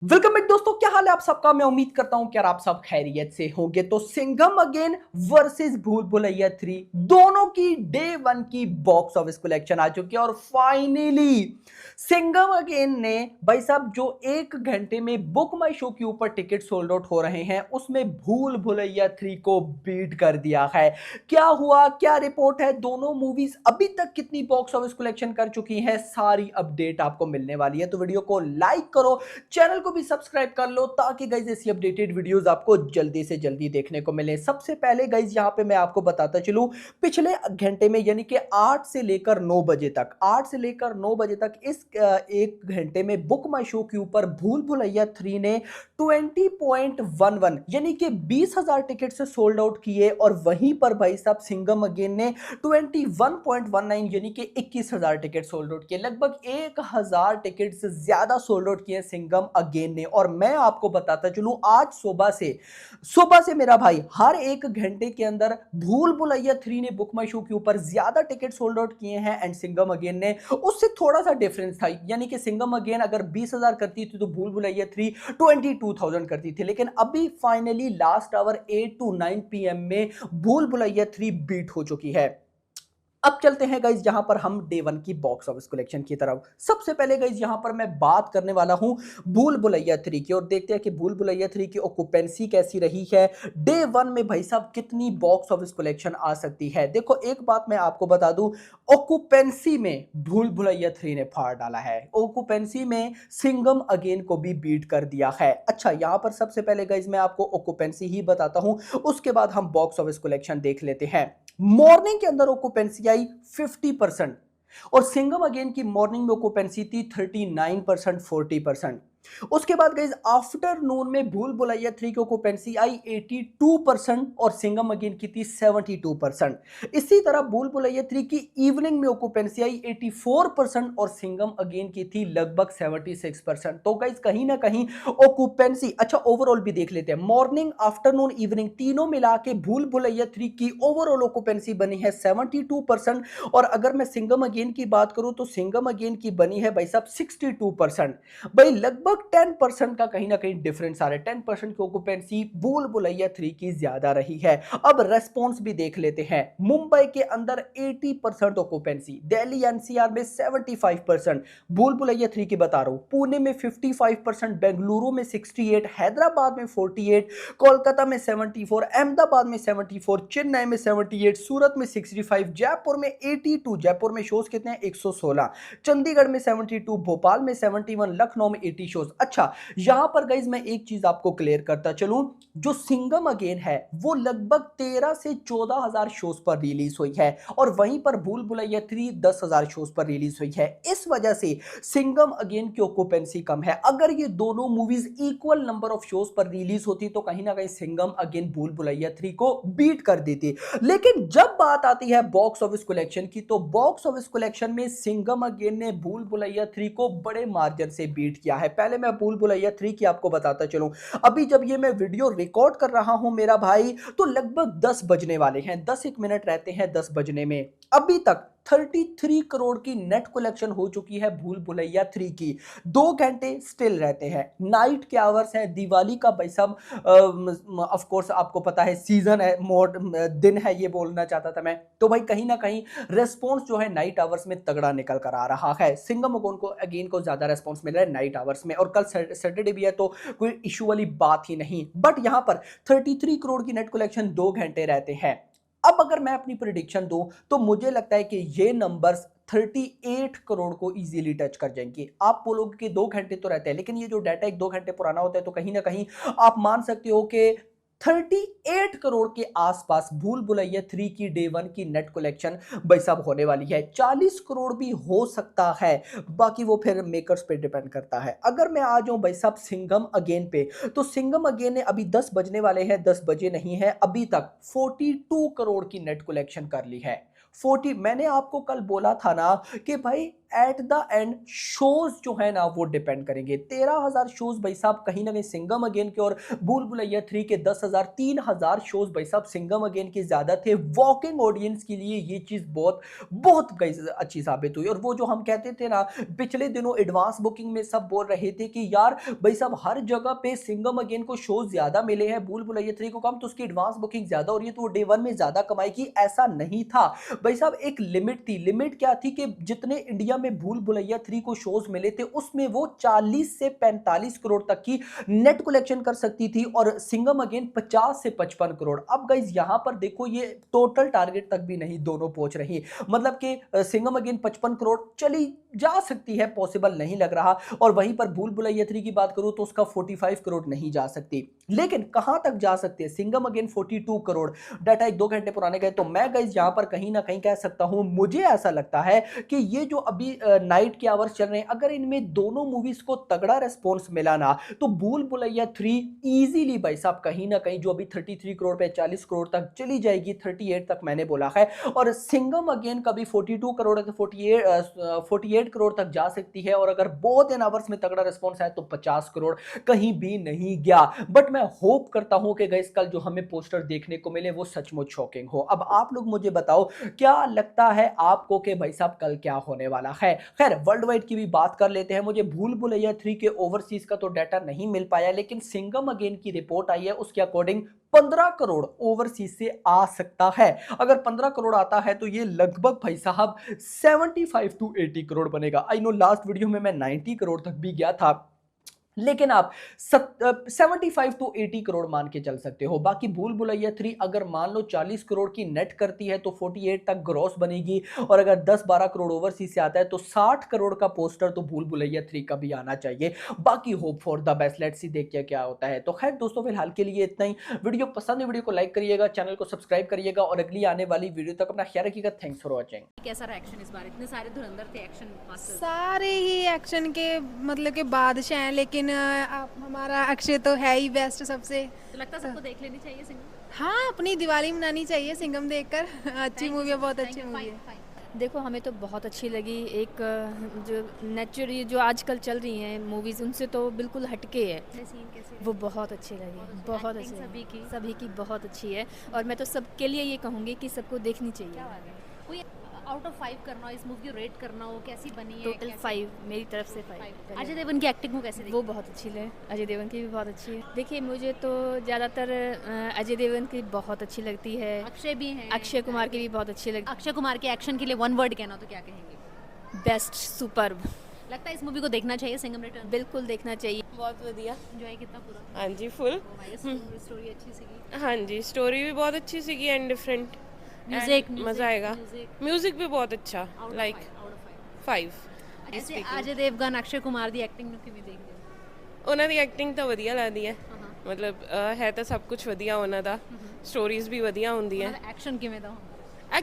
Welcome back दोस्तों, क्या हाल है आप सबका। मैं उम्मीद करता हूं कि यार आप सब खैरियत से होंगे। तो सिंघम अगेन वर्सेस भूल भुलैया 3 दोनों की डे वन की बॉक्स ऑफिस कलेक्शन आ चुकी है और फाइनली सिंघम अगेन ने भाई साहब जो एक घंटे में बुक माई शो के ऊपर टिकट सोल्ड आउट हो रहे हैं उसमें भूल भुलैया 3 को बीट कर दिया है। क्या हुआ, क्या रिपोर्ट है, दोनों मूवीज अभी तक कितनी बॉक्स ऑफिस कलेक्शन कर चुकी है, सारी अपडेट आपको मिलने वाली है। तो वीडियो को लाइक करो, चैनल को भी सब्सक्राइब कर लो ताकि गाइज ऐसी अपडेटेड वीडियोस आपको जल्दी से जल्दी देखने को मिले। सबसे पहले गाइज यहां पे मैं आपको बताता चलूं, पिछले घंटे में यानी कि 8 से लेकर 9 बजे तक 8 से लेकर 9 बजे तक इस एक घंटे में बुक माई शो के ऊपर भूल भुलैया 3 ने 20.11 यानी कि 20,000 टिकट से सोल्ड आउट किए और वहीं पर भाई साहब सिंघम अगेन ने 21.19 यानी कि 21,000 टिकट सोल्ड आउट किए। लगभग 1,000 टिकट से ज्यादा सोल्ड आउट किए सिंघम अगेन ने। और मैं आपको बताता चलूं, आज सुबह से मेरा भाई हर एक घंटे के अंदर भूल भुलैया 3 ने बुक माई शो के ऊपर ज्यादा टिकट सोल्ड आउट किए हैं एंड सिंघम अगेन ने उससे थोड़ा सा डिफरेंस था। यानी कि सिंघम अगेन अगर 20,000 करती थी तो भूल भुलैया 3 22,000 करती थी। लेकिन अभी finally last hour 8 to 9 PM में भूल भुलैया 3 बीट हो चुकी है। अब चलते हैं गाइज जहां पर हम डे वन की बॉक्स ऑफिस कलेक्शन की तरफ। सबसे पहले गाइज यहां पर मैं बात करने वाला हूं भूल भुलैया 3 की और देखते हैं कि भूल भुलैया 3 की ऑक्यूपेंसी कैसी रही है। डे वन में भाई साहब कितनी बॉक्स ऑफिस कलेक्शन आ सकती है। देखो एक बात मैं आपको बता दूं, ऑक्यूपेंसी में भूल भुलैया 3 ने फाड़ डाला है। ऑक्यूपेंसी में सिंघम अगेन को भी बीट कर दिया है। अच्छा, यहां पर सबसे पहले गाइज मैं आपको ऑक्यूपेंसी ही बताता हूं, उसके बाद हम बॉक्स ऑफिस कलेक्शन देख लेते हैं। मॉर्निंग के अंदर ऑक्यूपेंसी आई 50% और सिंघम अगेन की मॉर्निंग में ऑक्यूपेंसी थी 39% 40%। उसके बाद गाइस आफ्टरनून में भूल भुलैया 3 की ऑक्यूपेंसी आई 82% और सिंघम अगेन की थी 72%। इसी तरह भूल भुलैया 3 की इवनिंग में ऑक्यूपेंसी आई 84% और सिंघम अगेन की थी लगभग 76%। तो गाइस कहीं ना कहीं ऑक्यूपेंसी, अच्छा ओवरऑल भी देख लेते हैं, मॉर्निंग आफ्टरनून इवनिंग तीनों मिला के भूल भुलैया 3 की ओवरऑल ऑक्यूपेंसी बनी है 72%। और अगर मैं सिंघम अगेन की बात करूं तो सिंघम अगेन की बनी है भाई साहब 62%। भाई लगभग 10% का कहीं ना कहीं डिफरेंस आ रहा है। 10% की ऑक्यूपेंसी भूल भुलैया 3 की ज्यादा रही है। अब रेस्पॉन्स भी देख लेते हैं। मुंबई के अंदर 80% ऑक्यूपेंसी, दिल्ली एनसीआर में 75%, भूल भुलैया 3 की बता रहा हूं, पुणे में 55%, बेंगलुरु में 68, हैदराबाद में 48, कोलकाता में 74, अहमदाबाद में 74, चेन्नई में 78, सूरत में 65, जयपुर में 82, जयपुर में शोज कितने हैं 116, चंडीगढ़ में 72, भोपाल में 71, लखनऊ में 80 शोज। अच्छा, यहां पर गाइज मैं एक चीज आपको क्लियर करता चलूं, जो सिंघम अगेन है वो लगभग 13 से 14,000 शोज पर रिलीज हुई है और वहीं पर भूल भुलैया 3 10,000 शोज पर रिलीज हुई है। इस वजह से सिंघम अगेन की ऑक्यूपेंसी कम है। अगर ये दोनों movies equal number of shows पर रिलीज होती तो कहीं ना कहीं सिंघम अगेन भूल भुलैया 3 को बीट कर देती। लेकिन जब बात आती है बॉक्स ऑफिस कलेक्शन की तो बॉक्स ऑफिस कलेक्शन में सिंघम अगेन ने भूल भुलैया 3 को बड़े मार्जिन से बीट किया है। पहले मैं भूल भुलैया 3 की आपको बताता चलूं, अभी जब ये मैं वीडियो रिकॉर्ड कर रहा हूं मेरा भाई, तो लगभग 10 बजने वाले हैं, 10 एक मिनट रहते हैं 10 बजने में। अभी तक 33 करोड़ की नेट कलेक्शन हो चुकी है भूल भुलैया 3 की। 2 घंटे स्टिल रहते हैं, नाइट के आवर्स हैं, दिवाली का भाई साहब ऑफ कोर्स आपको पता है सीजन है, मोड दिन है, ये बोलना चाहता था मैं। तो भाई कहीं ना कहीं रेस्पॉन्स जो है नाइट आवर्स में तगड़ा निकल कर आ रहा है। सिंघम अगेन को ज्यादा रेस्पॉन्स मिल रहा है नाइट आवर्स में और कल सैटरडे भी है तो कोई इशू वाली बात ही नहीं। बट यहां पर 33 करोड़ की नेट कलेक्शन 2 घंटे रहते हैं। अब अगर मैं अपनी प्रिडिक्शन दूं तो मुझे लगता है कि ये नंबर्स 38 करोड़ को इजीली टच कर जाएंगे। आप बोलोगे कि 2 घंटे तो रहते हैं, लेकिन ये जो डाटा 1-2 घंटे पुराना होता है तो कहीं ना कहीं आप मान सकते हो कि 38 करोड़ के आसपास भूल भुलैया 3 की डे वन की नेट कलेक्शन भाई साहब होने वाली है। 40 करोड़ भी हो सकता है, बाकी वो फिर मेकर्स पे डिपेंड करता है। अगर मैं आ जाऊं भाई साहब सिंघम अगेन पे, तो सिंघम अगेन ने अभी 10 बजने वाले हैं, 10 बजे नहीं है अभी तक, 42 करोड़ की नेट कलेक्शन कर ली है। 40, मैंने आपको कल बोला था ना कि भाई एट द एंड शोज जो है ना वो डिपेंड करेंगे। 13,000 शोज भाई साहब कहीं ना कहीं सिंघम अगेन के और भूल भुलैया 3 के 10,000 3,000 शोज भाई साहब सिंघम अगेन के ज्यादा थे। वॉकिंग ऑडियंस के लिए ये चीज बहुत बहुत अच्छी साबित हुई। और वो जो हम कहते थे ना पिछले दिनों एडवांस बुकिंग में सब बोल रहे थे कि यार भाई साहब हर जगह पे सिंघम अगेन को शोज ज्यादा मिले हैं, भूल भुलैया 3 को कम, तो उसकी एडवांस बुकिंग ज्यादा हो रही है तो वो डे 1 में ज्यादा कमाई की। ऐसा नहीं था भाई साहब, एक लिमिट थी। लिमिट क्या थी कि जितने इंडिया में भूल भुलैया 3 को शोज मिले थे उसमें वो 40 से 45 करोड़ तक की नेट कलेक्शन कर सकती थी और सिंघम अगेन 50 से 55 करोड़। अब गाइज यहां पर देखो ये टोटल टारगेट तक भी नहीं दोनों पहुंच रही, मतलब कि सिंघम अगेन 55 करोड़ चली जा सकती है, पॉसिबल नहीं लग रहा। और वहीं पर भूल भुलैया 3 की बात करूं तो उसका 45 करोड़ नहीं जा सकती, लेकिन कहां तक जा सकती है सिंघम अगेन 42 करोड़। डाटा 1-2 घंटे पुराने गए तो मैं गाइस यहां पर कहीं ना कहीं कह सकता हूं, मुझे ऐसा लगता है कि ये जो अभी नाइट के आवर्स चल रहे हैं अगर इनमें दोनों मूवीज को तगड़ा रेस्पॉन्स मिला ना तो भूल भुलैया 3 इजीली भाई साहब कहीं ना कहीं जो अभी 33 करोड़ पे 40 करोड़ तक चली जाएगी, 38 तक मैंने बोला है। और सिंघम अगेन कभी 42 करोड़ से 48 करोड़ तक जा सकती है और अगर बहुत इन आवर्स में तगड़ा रिस्पॉन्स है तो 50 करोड़ कहीं भी नहीं गया। बट मैं होप करता हूं कि गाइस कल जो हमें पोस्टर देखने को मिले वो सचमुच शॉकिंग हो। अब आप लोग मुझे बताओ क्या लगता है आपको कि भाई साहब कल क्या होने वाला है। खैर वर्ल्ड वाइड की भी बात कर लेते हैं। मुझे भूल भुलैया 3 के ओवरसीज का तो डाटा नहीं मिल पाया, लेकिन सिंघम अगेन की रिपोर्ट आई है उसके अकॉर्डिंग 15 करोड़ ओवरसीज से आ सकता है। अगर 15 करोड़ आता है तो ये लगभग भाई साहब 75 टू 80 करोड़ बनेगा। आई नो लास्ट वीडियो में मैं 90 करोड़ तक भी गया था, लेकिन आप 75 टू 80 करोड़ मान के चल सकते हो। बाकी भूल भुलैया 3 अगर मान लो 40 करोड़ की नेट करती है तो 48 तक ग्रॉस बनेगी और अगर 10-12 करोड़ ओवरसीज से आता है तो 60 करोड़ का पोस्टर तो भूल भुलैया 3 का भी आना चाहिए। बाकी hope for the best, let's see देखिए क्या होता है। तो खैर दोस्तों फिलहाल के लिए इतना ही। वीडियो पसंद है वीडियो को लाइक करिएगा, चैनल को सब्सक्राइब करिएगा और अगली आने वाली वीडियो तक अपना ख्याल रखिएगा। Thanks for watching. कैसा रिएक्शन इस बार, इतने सारे धुरंधर थे एक्शन मास्टर्स। सारे ही एक्शन के मतलब के बादशाह हैं, लेकिन हमारा अक्षय तो है ही बेस्ट सबसे। तो लगता है सबको देख लेनी चाहिए सिंघम। हाँ, अपनी दिवाली मनानी चाहिए सिंघम देखकर। अच्छी मूवी है, बहुत अच्छी मूवी है। देखो हमें तो बहुत अच्छी लगी। एक जो नेचुरली जो आजकल चल रही हैं मूवीज़ उनसे तो बिल्कुल हटके है, वो बहुत अच्छी लगी, बहुत अच्छी सभी की बहुत अच्छी है। और मैं तो सबके लिए ये कहूँगी कि सबको देखनी चाहिए। कोई आउट ऑफ 5 करना हो, इस मूवी को रेट करना हो, कैसी बनी है? टोटल 5 मेरी तरफ से 5। अजय देवगन की एक्टिंग को कैसे देखी? वो बहुत अच्छी है, अजय देवगन की भी बहुत अच्छी है। देखिए मुझे तो ज़्यादातर अजय देवगन की बहुत अच्छी लगती है। अक्षय भी है, अक्षय कुमार की भी बहुत अच्छी लगती है। अक्षय कुमार के एक्शन के लिए 1 वर्ड कहना हो तो क्या कहेंगे? Best, superb. लगता है इस मूवी को देखना चाहिए सिंघम रिटर्न। बिल्कुल देखना चाहिए। बहुत बढ़िया। एंजॉय कितना पूरा? हाँ जी फुल। स्टोरी अच्छी सीगी। हाँ जी स्टोरी भी बहुत अच्छी सीगी एंड डिफरेंट। म्यूजिक मज़ा आएगा। म्यूजिक भी बहुत अच्छा, लाइक 5। ऐसे अजय देवगन अक्षय कुमार ਦੀ ਐਕਟਿੰਗ ਨੂੰ ਕਿਵੇਂ ਦੇਖਦੇ ਹੋ? ਉਹਨਾਂ ਦੀ ਐਕਟਿੰਗ ਤਾਂ ਵਧੀਆ ਲੱਗਦੀ ਹੈ, ਮਤਲਬ ਹੈ ਤਾਂ ਸਭ ਕੁਝ ਵਧੀਆ ਉਹਨਾਂ ਦਾ, ਸਟੋਰੀਜ਼ ਵੀ ਵਧੀਆ ਹੁੰਦੀਆਂ। ਐਕਸ਼ਨ ਕਿਵੇਂ ਦਾ ਹੁੰਦਾ?